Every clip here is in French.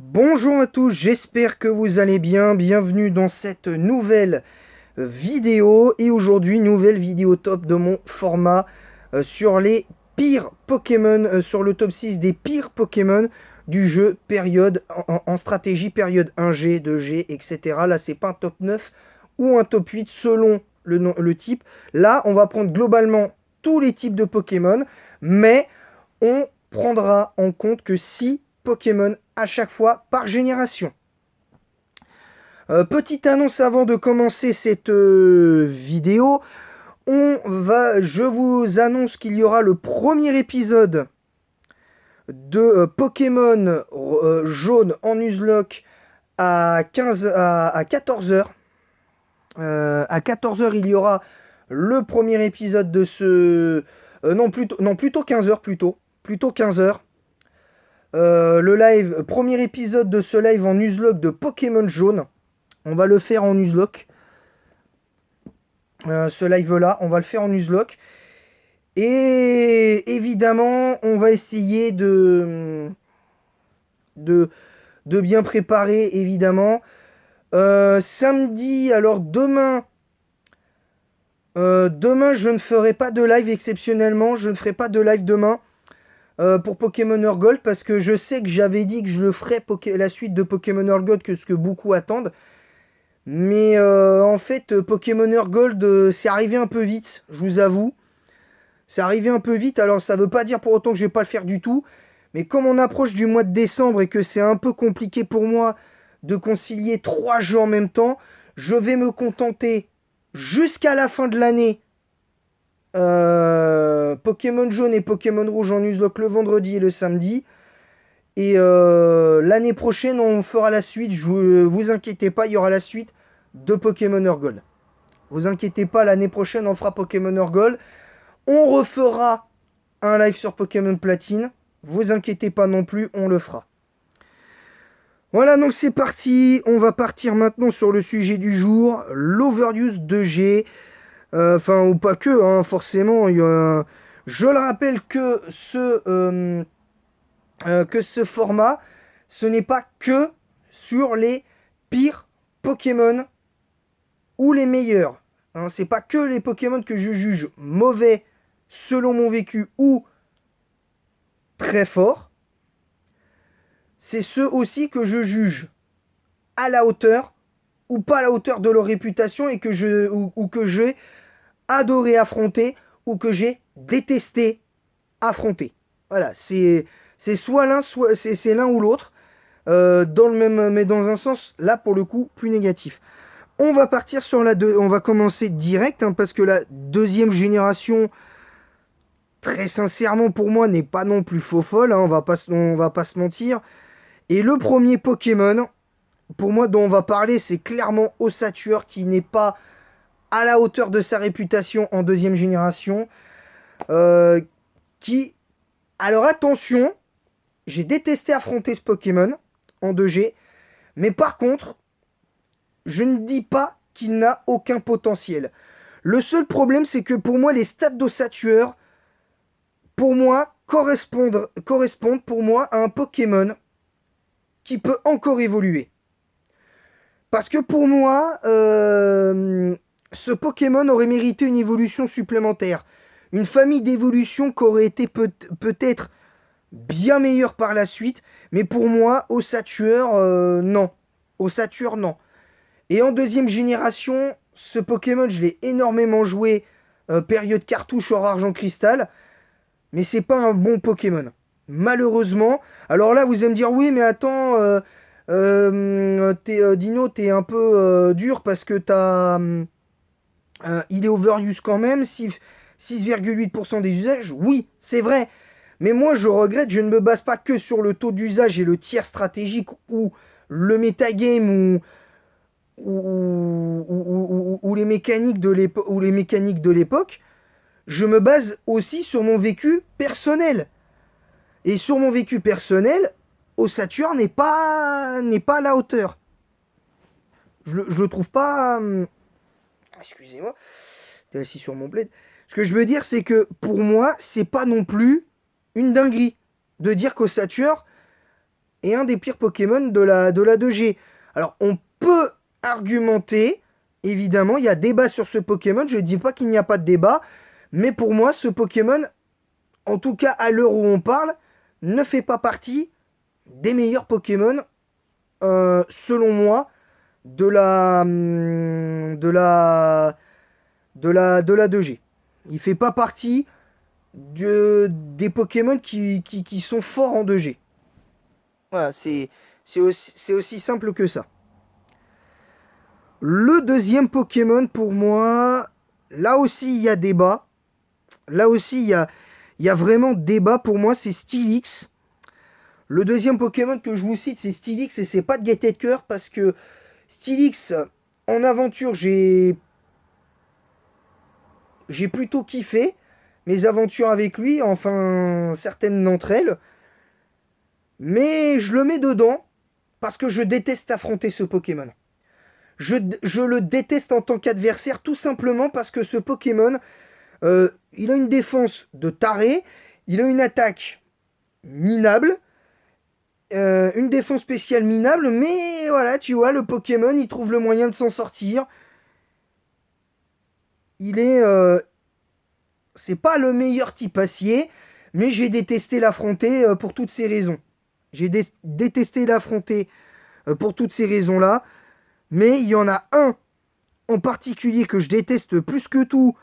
Bonjour à tous, j'espère que vous allez bien. Bienvenue dans cette nouvelle vidéo. Et aujourd'hui, nouvelle vidéo top de mon format sur les pires Pokémon, sur le top 6 des pires Pokémon du jeu période en stratégie période 1G, 2G, etc. Là, c'est pas un top 9 ou un top 8 selon le type. Là, on va prendre globalement tous les types de Pokémon, mais on prendra en compte que 6 Pokémon à chaque fois par génération. Petite annonce avant de commencer cette vidéo. Je vous annonce qu'il y aura le premier épisode de Pokémon jaune en Nuzlocke à 14h. À 14h, il y aura le premier épisode de ce... plutôt 15h plutôt 15h. Le live, premier épisode de ce live en Nuzlocke de Pokémon jaune. On va le faire en Nuzlocke. Ce live-là, on va le faire en Nuzlocke. Et évidemment, on va essayer de bien préparer, évidemment. Samedi, alors demain, je ne ferai pas de live exceptionnellement. Je ne ferai pas de live demain pour Pokémon Earth Gold parce que je sais que j'avais dit que je le ferais la suite de Pokémon Earth Gold que ce que beaucoup attendent. Mais en fait, Pokémon Earth Gold, c'est arrivé un peu vite, je vous avoue. C'est arrivé un peu vite, alors ça veut pas dire pour autant que je vais pas le faire du tout. Mais comme on approche du mois de décembre et que c'est un peu compliqué pour moi de concilier 3 jeux en même temps, je vais me contenter jusqu'à la fin de l'année. Pokémon jaune et Pokémon rouge en Nuzlocke le vendredi et le samedi. Et l'année prochaine, on fera la suite. Vous inquiétez pas, il y aura la suite de Pokémon Earth Gold. Vous inquiétez pas, l'année prochaine, on fera Pokémon Earth Gold. On refera un live sur Pokémon Platine. Vous inquiétez pas non plus, on le fera. Voilà, donc c'est parti. On va partir maintenant sur le sujet du jour, l'Overuse 2G. Enfin, ou pas que, hein, forcément. Je le rappelle que ce format, ce n'est pas que sur les pires Pokémon ou les meilleurs. Hein, c'est pas que les Pokémon que je juge mauvais selon mon vécu ou très forts. C'est ceux aussi que je juge à la hauteur ou pas à la hauteur de leur réputation et que que j'ai adoré affronter ou que j'ai détesté affronter. Voilà, c'est soit l'un, soit c'est l'un ou l'autre. Dans le même, mais dans un sens, là pour le coup, plus négatif. On va partir sur on va commencer direct, hein, parce que la deuxième génération, très sincèrement pour moi, n'est pas non plus faux folle, hein, on va pas se mentir. Et le premier Pokémon, pour moi, dont on va parler, c'est clairement Ossature, qui n'est pas à la hauteur de sa réputation en deuxième génération. Euh, qui, alors attention, j'ai détesté affronter ce Pokémon en 2G, mais par contre, je ne dis pas qu'il n'a aucun potentiel. Le seul problème, c'est que pour moi, les stats d'Ossature, pour moi, correspondent pour moi à un Pokémon qui peut encore évoluer. Parce que pour moi, ce Pokémon aurait mérité une évolution supplémentaire. Une famille d'évolution qui aurait été peut-être bien meilleure par la suite. Mais pour moi, Ossature, non. Ossature, non. Et en deuxième génération, ce Pokémon, je l'ai énormément joué période cartouche or argent cristal. Mais c'est pas un bon Pokémon. Malheureusement. Alors là, vous allez me dire, oui, mais attends, Dino, t'es un peu dur parce que il est overuse quand même, 6,8% des usages. Oui, c'est vrai. Mais moi, je regrette, je ne me base pas que sur le taux d'usage et le tiers stratégique ou le metagame ou les mécaniques de l'époque. Je me base aussi sur mon vécu personnel. Et sur mon vécu personnel, Ossature n'est pas à la hauteur. Je le trouve pas. Excusez-moi, t'es assis sur mon bled. Ce que je veux dire, c'est que pour moi, c'est pas non plus une dinguerie de dire qu'Ossature est un des pires Pokémon de la 2G. Alors, on peut argumenter, évidemment, il y a débat sur ce Pokémon, je ne dis pas qu'il n'y a pas de débat, mais pour moi, ce Pokémon, en tout cas à l'heure où on parle, ne fait pas partie des meilleurs Pokémon, selon moi, de la 2G. Il fait pas partie des Pokémon qui sont forts en 2G. Voilà, c'est aussi simple que ça. Le deuxième Pokémon pour moi, là aussi il y a débat. Là aussi il y a vraiment débat pour moi, c'est Steelix. Le deuxième Pokémon que je vous cite, c'est Steelix et c'est pas de gaieté de cœur parce que Steelix, en aventure, j'ai plutôt kiffé mes aventures avec lui, enfin certaines d'entre elles. Mais je le mets dedans parce que je déteste affronter ce Pokémon. Je le déteste en tant qu'adversaire tout simplement parce que ce Pokémon, il a une défense de taré, il a une attaque minable, une défense spéciale minable, mais voilà, tu vois, le Pokémon, il trouve le moyen de s'en sortir. Il est... c'est pas le meilleur type acier, mais j'ai détesté l'affronter pour toutes ces raisons. J'ai détesté l'affronter pour toutes ces raisons-là. Mais il y en a un en particulier que je déteste plus que tout.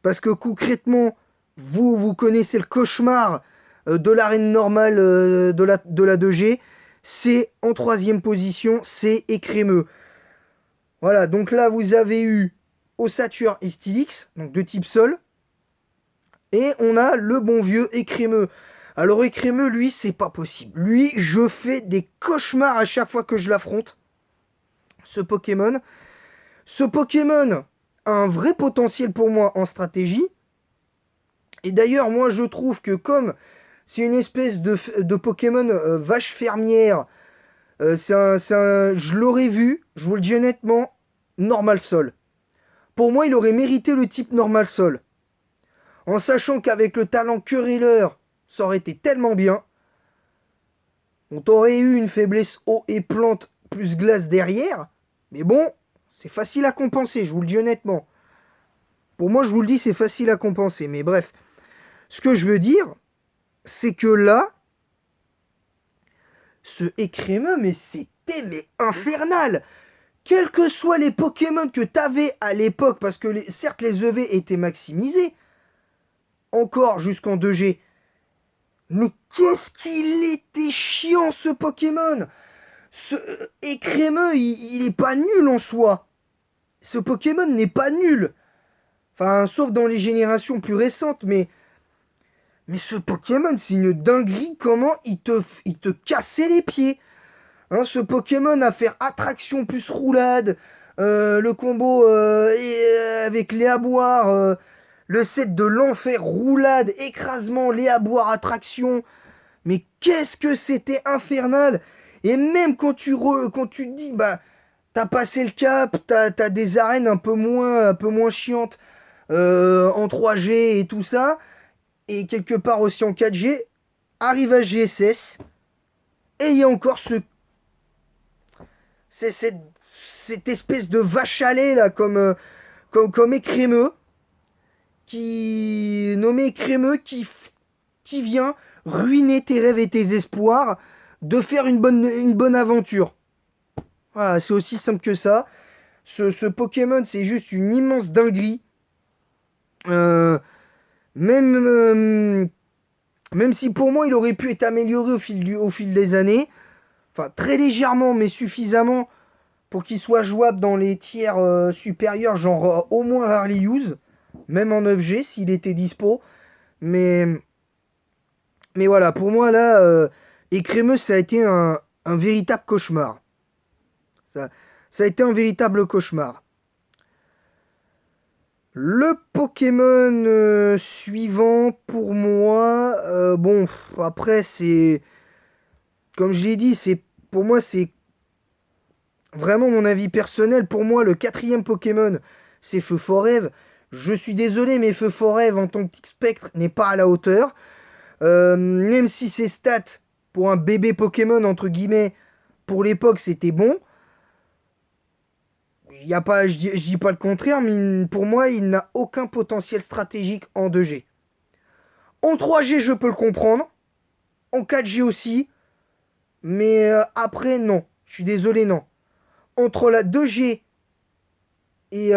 Parce que concrètement, vous connaissez le cauchemar de l'arène normale de la 2G. C'est en troisième position, c'est Écrémeux. Voilà, donc là vous avez eu Ossature et Steelix, donc de type sol. Et on a le bon vieux Écrémeux. Alors Écrémeux, lui, c'est pas possible. Lui, je fais des cauchemars à chaque fois que je l'affronte. Ce Pokémon a un vrai potentiel pour moi en stratégie. Et d'ailleurs, moi, je trouve que comme c'est une espèce de Pokémon vache fermière, je l'aurais vu, je vous le dis honnêtement, normal sol. Pour moi, il aurait mérité le type normal sol. En sachant qu'avec le talent querelleur, ça aurait été tellement bien. On t'aurait eu une faiblesse eau et plante plus glace derrière. Mais bon, c'est facile à compenser, je vous le dis honnêtement. Pour moi, je vous le dis, c'est facile à compenser. Mais bref, ce que je veux dire, c'est que là, ce Écrémeux, mais c'était infernal. Quels que soient les Pokémon que t'avais à l'époque, parce que certes les EV étaient maximisés, encore jusqu'en 2G, mais qu'est-ce qu'il était chiant ce Pokémon! Ce Écrémeux, il est pas nul en soi. Ce Pokémon n'est pas nul. Enfin, sauf dans les générations plus récentes, mais ce Pokémon, c'est une dinguerie. Comment il te cassait les pieds. Hein, ce Pokémon à faire attraction plus roulade. Le combo avec les aboires. Le set de l'enfer, roulade, écrasement, les aboires, attraction. Mais qu'est-ce que c'était infernal! Et même quand tu te dis, bah, t'as passé le cap, t'as des arènes un peu moins chiantes en 3G et tout ça, et quelque part aussi en 4G, arrive à GSS, et il y a encore cette espèce de vache à lait là, comme Écrémeux, nommé Écrémeux, qui vient ruiner tes rêves et tes espoirs de faire une bonne aventure. Voilà, c'est aussi simple que ça. Ce Pokémon, c'est juste une immense dinguerie. Même si pour moi, il aurait pu être amélioré au fil des années. Enfin, très légèrement, mais suffisamment pour qu'il soit jouable dans les tiers supérieurs, genre au moins Rarely Use. Même en 9G, s'il était dispo. Mais voilà, pour moi, là, Écrémeux, ça a été un véritable cauchemar. Ça a été un véritable cauchemar. Le Pokémon suivant, pour moi, bon, après, c'est... Comme je l'ai dit, pour moi, c'est vraiment mon avis personnel. Pour moi, le quatrième Pokémon, c'est Feu Forêve. Je suis désolé, mais Feu Forêve, en tant que spectre, n'est pas à la hauteur. Même si ses stats pour un bébé Pokémon, entre guillemets, pour l'époque, c'était bon. Y a pas, je dis pas le contraire, mais pour moi, il n'a aucun potentiel stratégique en 2G. En 3G, je peux le comprendre. En 4G aussi. Mais après, non. Je suis désolé, non. Entre la 2G et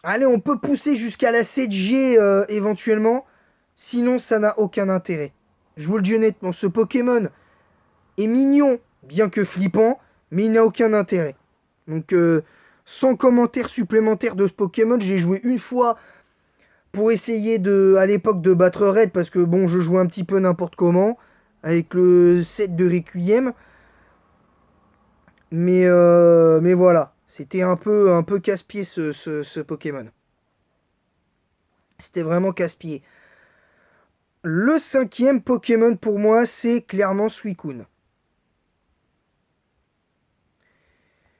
allez, on peut pousser jusqu'à la 7G éventuellement. Sinon, ça n'a aucun intérêt. Je vous le dis honnêtement, ce Pokémon est mignon, bien que flippant, mais il n'a aucun intérêt. Donc, sans commentaire supplémentaire de ce Pokémon, j'ai joué une fois pour essayer à l'époque de battre Red, parce que bon, je jouais un petit peu n'importe comment, avec le set de Requiem. Mais voilà, c'était un peu casse-pied ce Pokémon. C'était vraiment casse-pied. Le 5e Pokémon pour moi, c'est clairement Suicune.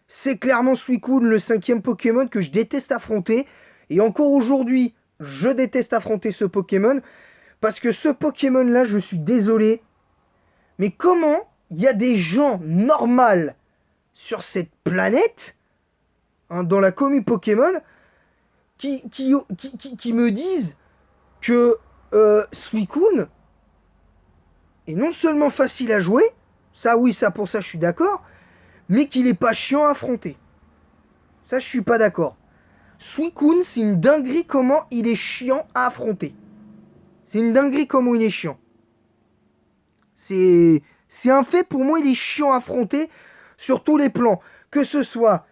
C'est clairement Suicune, le 5e Pokémon que je déteste affronter. Et encore aujourd'hui, je déteste affronter ce Pokémon. Parce que ce Pokémon-là, je suis désolé. Mais comment il y a des gens normaux sur cette planète, hein, dans la commune Pokémon, qui me disent que Suicune est non seulement facile à jouer, ça oui, ça pour ça je suis d'accord, mais qu'il est pas chiant à affronter. Ça je suis pas d'accord. Suicune, c'est une dinguerie comment il est chiant à affronter. C'est une dinguerie comment il est chiant. C'est un fait, pour moi, il est chiant à affronter sur tous les plans. Que ce soit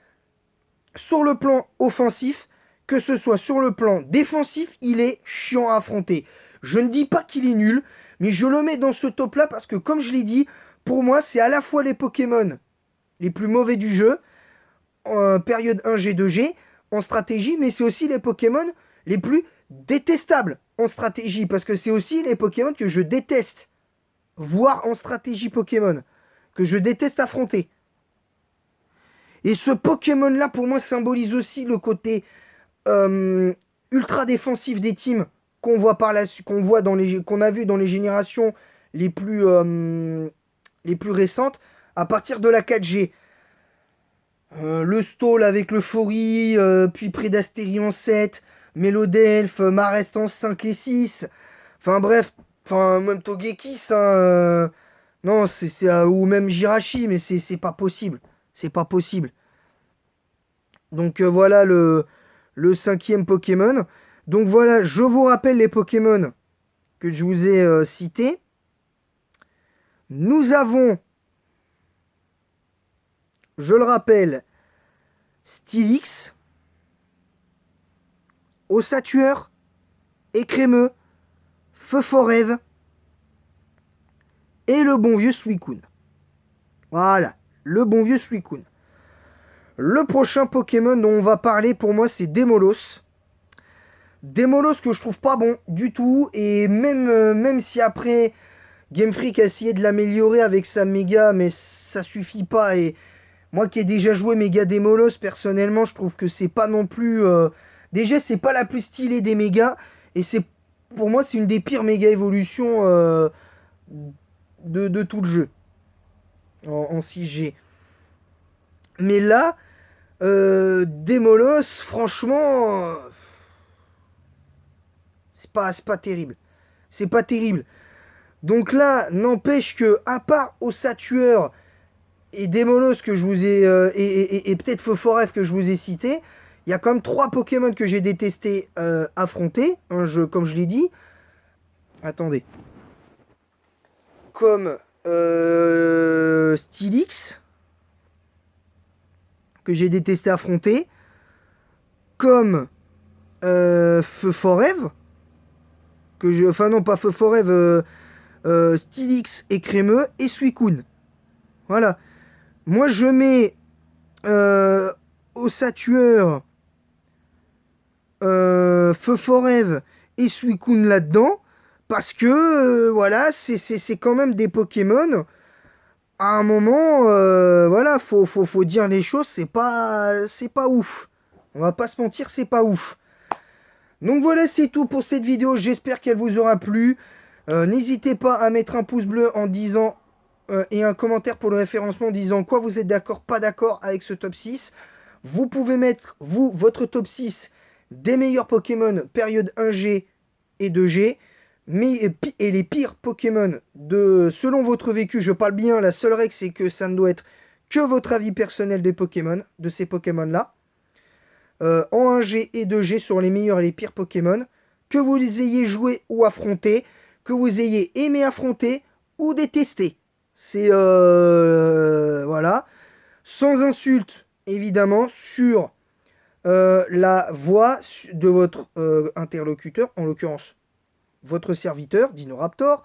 sur le plan offensif, que ce soit sur le plan défensif, il est chiant à affronter. Je ne dis pas qu'il est nul, mais je le mets dans ce top-là parce que, comme je l'ai dit, pour moi, c'est à la fois les Pokémon les plus mauvais du jeu, en période 1G, 2G, en stratégie, mais c'est aussi les Pokémon les plus détestables en stratégie, parce que c'est aussi les Pokémon que je déteste voir en stratégie Pokémon, que je déteste affronter. Et ce Pokémon-là, pour moi, symbolise aussi le côté ultra défensif des teams qu'on voit qu'on a vu dans les générations les plus récentes, à partir de la 4G. Le stall avec l'Euphorie, puis Prédastérie en 7, Mélodelph, Marest en 5 et 6. Enfin bref, même Togekiss, hein, non, ou même Jirachi, mais c'est pas possible. C'est pas possible. Donc voilà le 5e Pokémon. Donc voilà, je vous rappelle les Pokémon que je vous ai cités. Nous avons, je le rappelle, Steelix, Ossatueur, Écrémeux, Feu Forève et le bon vieux Suicune. Voilà, le bon vieux Suicune. Le prochain Pokémon dont on va parler pour moi c'est Démolos. Démolos que je trouve pas bon du tout, et même si après Game Freak a essayé de l'améliorer avec sa méga, mais ça suffit pas. Et moi qui ai déjà joué méga Démolos, personnellement je trouve que c'est pas non plus déjà c'est pas la plus stylée des mégas, et pour moi c'est une des pires méga évolutions de tout le jeu en 6G. Mais là Démolos, franchement c'est pas terrible. C'est pas terrible. Donc là, n'empêche que, à part Ossatueur et Démolos que je vous ai et peut-être Feu-Forêt que je vous ai cité, il y a quand même 3 Pokémon que j'ai détesté affronter, comme je l'ai dit. Attendez. Comme Steelix, que j'ai détesté affronter. Comme Feu-Forêt, enfin non, pas Feu-Forêt, Steelix et Crémeux et Suicune. Voilà. Moi, je mets Ossatueur, Feu-Forêt et Suicune là-dedans, parce que, voilà, c'est quand même des Pokémon. À un moment, voilà, faut dire les choses, c'est pas ouf. On va pas se mentir, c'est pas ouf. Donc voilà, c'est tout pour cette vidéo. J'espère qu'elle vous aura plu. N'hésitez pas à mettre un pouce bleu en disant et un commentaire pour le référencement en disant quoi vous êtes d'accord, pas d'accord avec ce top 6. Vous pouvez mettre, vous, votre top 6 des meilleurs Pokémon période 1G et 2G. Et les pires Pokémon selon votre vécu, je parle bien, la seule règle c'est que ça ne doit être que votre avis personnel des Pokémon, de ces Pokémon là. En 1G et 2G sur les meilleurs et les pires Pokémon. Que vous les ayez joués ou affrontés, que vous ayez aimé affronter ou détester. C'est voilà. Sans insulte, évidemment, sur la voix de votre interlocuteur, en l'occurrence votre serviteur, Dinoraptor,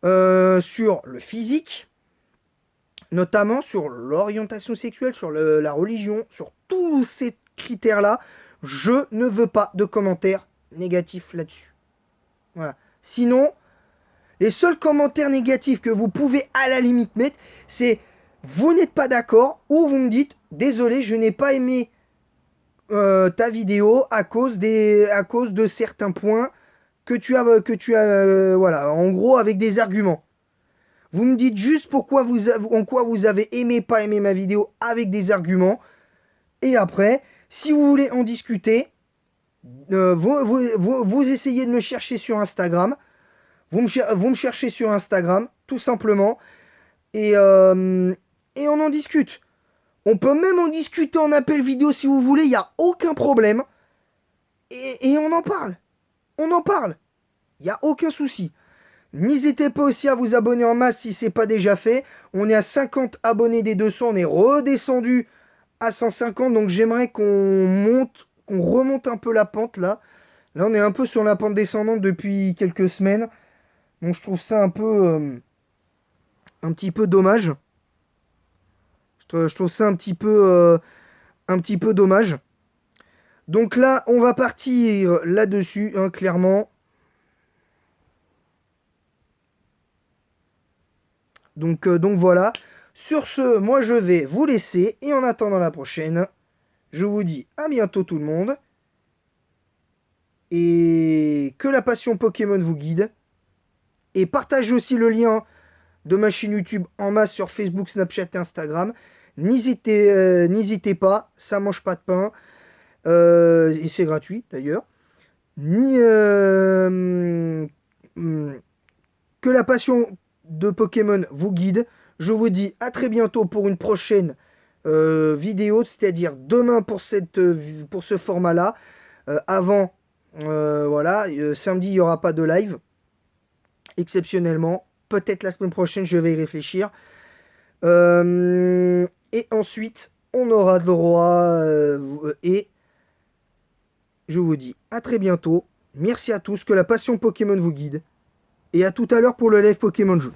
sur le physique, notamment sur l'orientation sexuelle, sur la religion, sur tous ces critères-là. Je ne veux pas de commentaires négatifs là-dessus. Voilà. Sinon, les seuls commentaires négatifs que vous pouvez à la limite mettre, c'est vous n'êtes pas d'accord ou vous me dites désolé, je n'ai pas aimé ta vidéo à cause de certains points que tu as voilà, en gros avec des arguments. Vous me dites juste en quoi vous avez aimé, pas aimé ma vidéo avec des arguments. Et après, si vous voulez en discuter, vous essayez de me chercher sur Instagram. Vous me cherchez sur Instagram, tout simplement. Et on en discute. On peut même en discuter en appel vidéo si vous voulez, il n'y a aucun problème. Et on en parle. On en parle. Il n'y a aucun souci. N'hésitez pas aussi à vous abonner en masse si ce n'est pas déjà fait. On est à 50 abonnés des 200. On est redescendu à 150. Donc j'aimerais qu'on remonte un peu la pente là. Là, on est un peu sur la pente descendante depuis quelques semaines. Donc je trouve ça un petit peu dommage. Je trouve ça un petit peu dommage. Donc là, on va partir là-dessus, hein, clairement. Donc voilà. Sur ce, moi je vais vous laisser. Et en attendant la prochaine, je vous dis à bientôt tout le monde. Et que la passion Pokémon vous guide. Et partagez aussi le lien de ma chaîne YouTube en masse sur Facebook, Snapchat et Instagram. N'hésitez pas, ça mange pas de pain. Et c'est gratuit d'ailleurs. Que la passion de Pokémon vous guide. Je vous dis à très bientôt pour une prochaine vidéo, c'est-à-dire demain pour ce format-là. Avant, voilà, samedi, il n'y aura pas de live. Exceptionnellement. Peut-être la semaine prochaine, je vais y réfléchir. Et ensuite, on aura le droit. Et je vous dis à très bientôt. Merci à tous. Que la passion Pokémon vous guide. Et à tout à l'heure pour le live Pokémon Jeu.